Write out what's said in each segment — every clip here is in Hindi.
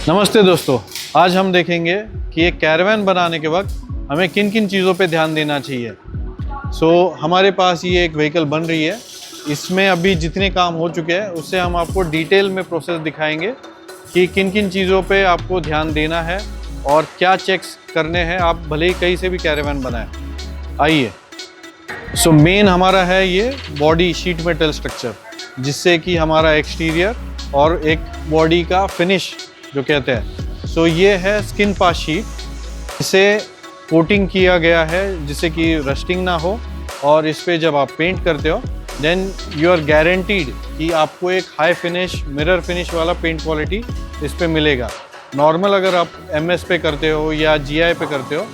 नमस्ते दोस्तों, आज हम देखेंगे कि एक कैरावान बनाने के वक्त हमें किन किन चीज़ों पे ध्यान देना चाहिए। हमारे पास ये एक व्हीकल बन रही है। इसमें अभी जितने काम हो चुके हैं उससे हम आपको डिटेल में प्रोसेस दिखाएंगे कि किन किन चीज़ों पे आपको ध्यान देना है और क्या चेक्स करने हैं, आप भले ही कहीं से भी कैरावान बनाएं। आइए। मेन हमारा है ये बॉडी शीट मेटल स्ट्रक्चर, जिससे कि हमारा एक्सटीरियर और एक बॉडी का फिनिश जो कहते हैं। ये है स्किन पास शीट। इसे कोटिंग किया गया है जिससे कि रस्टिंग ना हो, और इस पे जब आप पेंट करते हो देन यू आर गारंटीड कि आपको एक हाई फिनिश मिरर फिनिश वाला पेंट क्वालिटी इस पे मिलेगा। नॉर्मल अगर आप MS पे करते हो या GI पे करते हो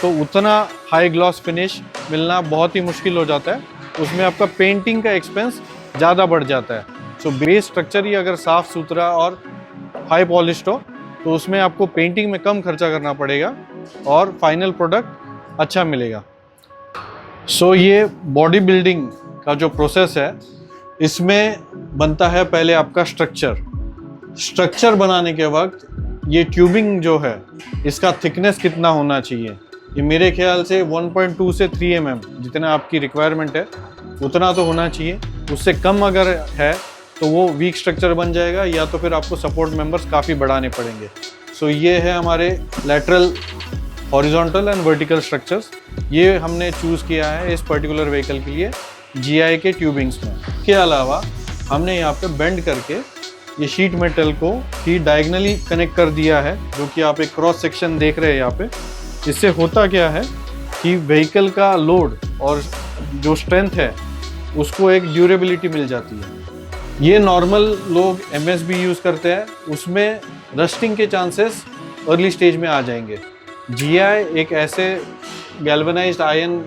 तो उतना हाई ग्लॉस फिनिश मिलना बहुत ही मुश्किल हो जाता है। उसमें आपका पेंटिंग का एक्सपेंस ज़्यादा बढ़ जाता है। बेस स्ट्रक्चर ही अगर साफ़ सुथरा और हाई पॉलिश्ड हो तो उसमें आपको पेंटिंग में कम खर्चा करना पड़ेगा और फाइनल प्रोडक्ट अच्छा मिलेगा। ये बॉडी बिल्डिंग का जो प्रोसेस है, इसमें बनता है पहले आपका स्ट्रक्चर बनाने के वक्त ये ट्यूबिंग जो है इसका थिकनेस कितना होना चाहिए। ये मेरे ख्याल से 1.2 से 3 mm जितना आपकी रिक्वायरमेंट है उतना तो होना चाहिए। उससे कम अगर है तो वो वीक स्ट्रक्चर बन जाएगा, या तो फिर आपको सपोर्ट मेंबर्स काफ़ी बढ़ाने पड़ेंगे। ये है हमारे lateral, horizontal and vertical structures. ये हमने चूज़ किया है इस पर्टिकुलर व्हीकल के लिए GI के ट्यूबिंग्स में। इसके अलावा हमने यहाँ पे बेंड करके ये शीट मेटल को ही डायगनली कनेक्ट कर दिया है, जो कि आप एक क्रॉस सेक्शन देख रहे हैं यहाँ पे। इससे होता क्या है कि व्हीकल का लोड और जो स्ट्रेंथ है उसको एक ड्यूरेबिलिटी मिल जाती है। ये नॉर्मल लोग MS भी यूज़ करते हैं, उसमें रस्टिंग के चांसेस अर्ली स्टेज में आ जाएंगे। GI एक ऐसे गैल्वेनाइज्ड आयरन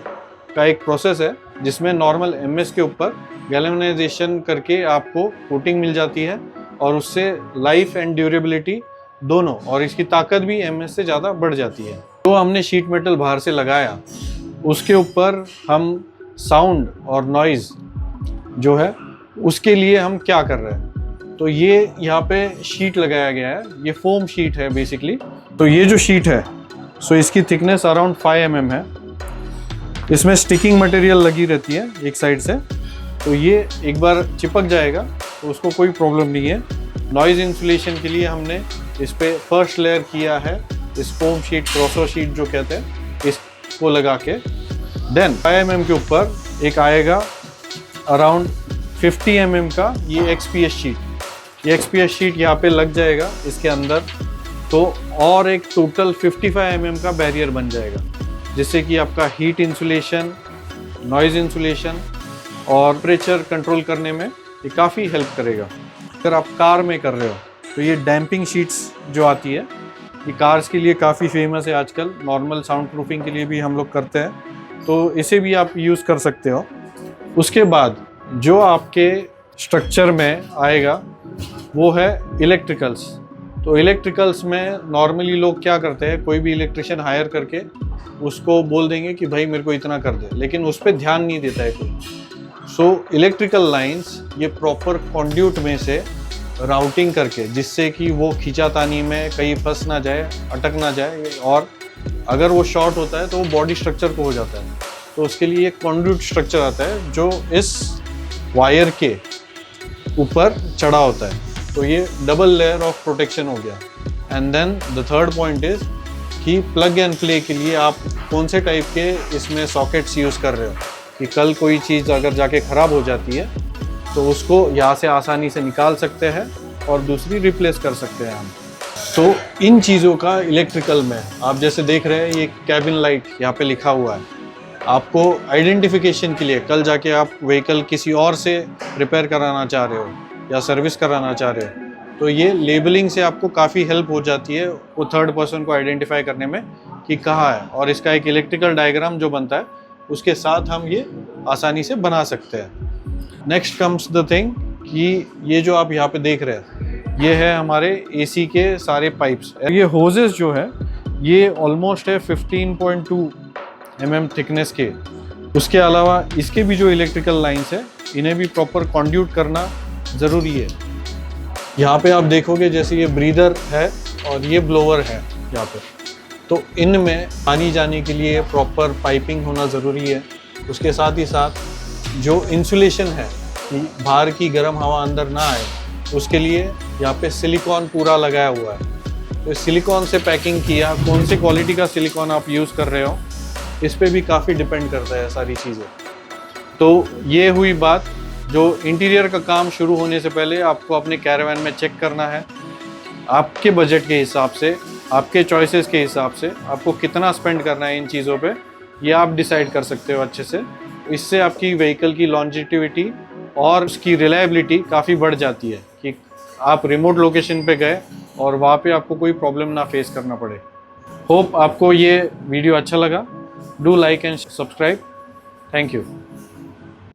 का एक प्रोसेस है जिसमें नॉर्मल MS के ऊपर गैल्वेनाइजेशन करके आपको कोटिंग मिल जाती है, और उससे लाइफ एंड ड्यूरेबिलिटी दोनों और इसकी ताकत भी MS से ज़्यादा बढ़ जाती है। तो हमने शीट मेटल बाहर से लगाया, उसके ऊपर हम साउंड और नॉइज़ जो है उसके लिए हम क्या कर रहे हैं। तो ये यहाँ पे शीट लगाया गया है, ये फोम शीट है बेसिकली। तो ये जो शीट है इसकी थिकनेस अराउंड 5 mm है। इसमें स्टिकिंग मटेरियल लगी रहती है एक साइड से, तो ये एक बार चिपक जाएगा तो उसको कोई प्रॉब्लम नहीं है। नॉइज़ इंसुलेशन के लिए हमने इस पे फर्स्ट लेयर किया है इस फोम शीट, क्रॉसो शीट जो कहते हैं, इसको लगा के देन 5 mm के ऊपर एक आएगा अराउंड 50 mm का ये XPS शीट। ये XPS शीट यहाँ पे लग जाएगा इसके अंदर, तो और एक टोटल 55 mm का बैरियर बन जाएगा, जिससे कि आपका हीट इंसुलेशन, नॉइज़ इंसुलेशन और टेम्परेचर कंट्रोल करने में ये काफ़ी हेल्प करेगा। अगर आप कार में कर रहे हो तो ये डैम्पिंग शीट्स जो आती है, ये कार्स के लिए काफ़ी फेमस है आजकल। नॉर्मल साउंड प्रूफिंग के लिए भी हम लोग करते हैं, तो इसे भी आप यूज़ कर सकते हो। उसके बाद जो आपके स्ट्रक्चर में आएगा वो है इलेक्ट्रिकल्स। तो इलेक्ट्रिकल्स में नॉर्मली लोग क्या करते हैं, कोई भी इलेक्ट्रिशियन हायर करके उसको बोल देंगे कि भाई मेरे को इतना कर दे, लेकिन उस पर ध्यान नहीं देता है कोई। इलेक्ट्रिकल लाइंस ये प्रॉपर कंड्यूट में से राउटिंग करके, जिससे कि वो खींचातानी में कहीं फंस ना जाए, अटक ना जाए, और अगर वो शॉर्ट होता है तो वो बॉडी स्ट्रक्चर को हो जाता है। तो उसके लिए एक कंड्यूट स्ट्रक्चर आता है जो इस वायर के ऊपर चढ़ा होता है। तो ये डबल लेयर ऑफ प्रोटेक्शन हो गया। And then the third point is कि प्लग एंड प्ले के लिए आप कौन से टाइप के इसमें सॉकेट्स यूज़ कर रहे हो, कि कल कोई चीज़ अगर जाके ख़राब हो जाती है तो उसको यहाँ से आसानी से निकाल सकते हैं और दूसरी रिप्लेस कर सकते हैं हम। तो इन चीज़ों का इलेक्ट्रिकल में आप जैसे देख रहे हैं, ये कैबिन लाइट यहाँ पे लिखा हुआ है, आपको आइडेंटिफिकेशन के लिए। कल जाके आप व्हीकल किसी और से रिपेयर कराना चाह रहे हो या सर्विस कराना चाह रहे हो, तो ये लेबलिंग से आपको काफ़ी हेल्प हो जाती है वो थर्ड पर्सन को आइडेंटिफाई करने में कि कहाँ है। और इसका एक इलेक्ट्रिकल डायग्राम जो बनता है उसके साथ हम ये आसानी से बना सकते हैं। नेक्स्ट कम्स द थिंग कि ये जो आप यहाँ पे देख रहे हैं, ये है हमारे AC के सारे पाइप्स। ये होजेस जो है ये ऑलमोस्ट है 15.2 mm थिकनेस के। उसके अलावा इसके भी जो इलेक्ट्रिकल लाइंस है इन्हें भी प्रॉपर कंड्यूट करना ज़रूरी है। यहाँ पे आप देखोगे जैसे ये ब्रीदर है, और ये ब्लोअर है यहाँ पे। तो इनमें पानी जाने के लिए प्रॉपर पाइपिंग होना ज़रूरी है। उसके साथ ही साथ जो इंसुलेशन है कि बाहर की गर्म हवा अंदर ना आए, उसके लिए यहाँ पे सिलिकॉन पूरा लगाया हुआ है। तो सिलिकॉन से पैकिंग किया, कौन से क्वालिटी का सिलिकॉन आप यूज़ कर रहे हो इस पे भी काफ़ी डिपेंड करता है सारी चीज़ें। तो ये हुई बात, जो इंटीरियर का काम शुरू होने से पहले आपको अपने कैरावैन में चेक करना है आपके बजट के हिसाब से, आपके चॉइसेस के हिसाब से आपको कितना स्पेंड करना है इन चीज़ों पे, ये आप डिसाइड कर सकते हो अच्छे से। इससे आपकी व्हीकल की लॉन्जिटिविटी और उसकी रिलायबिलिटी काफ़ी बढ़ जाती है कि आप रिमोट लोकेशन पे गए और वहाँ पे आपको कोई प्रॉब्लम ना फेस करना पड़े। होप आपको ये वीडियो अच्छा लगा। Do like and subscribe. Thank you.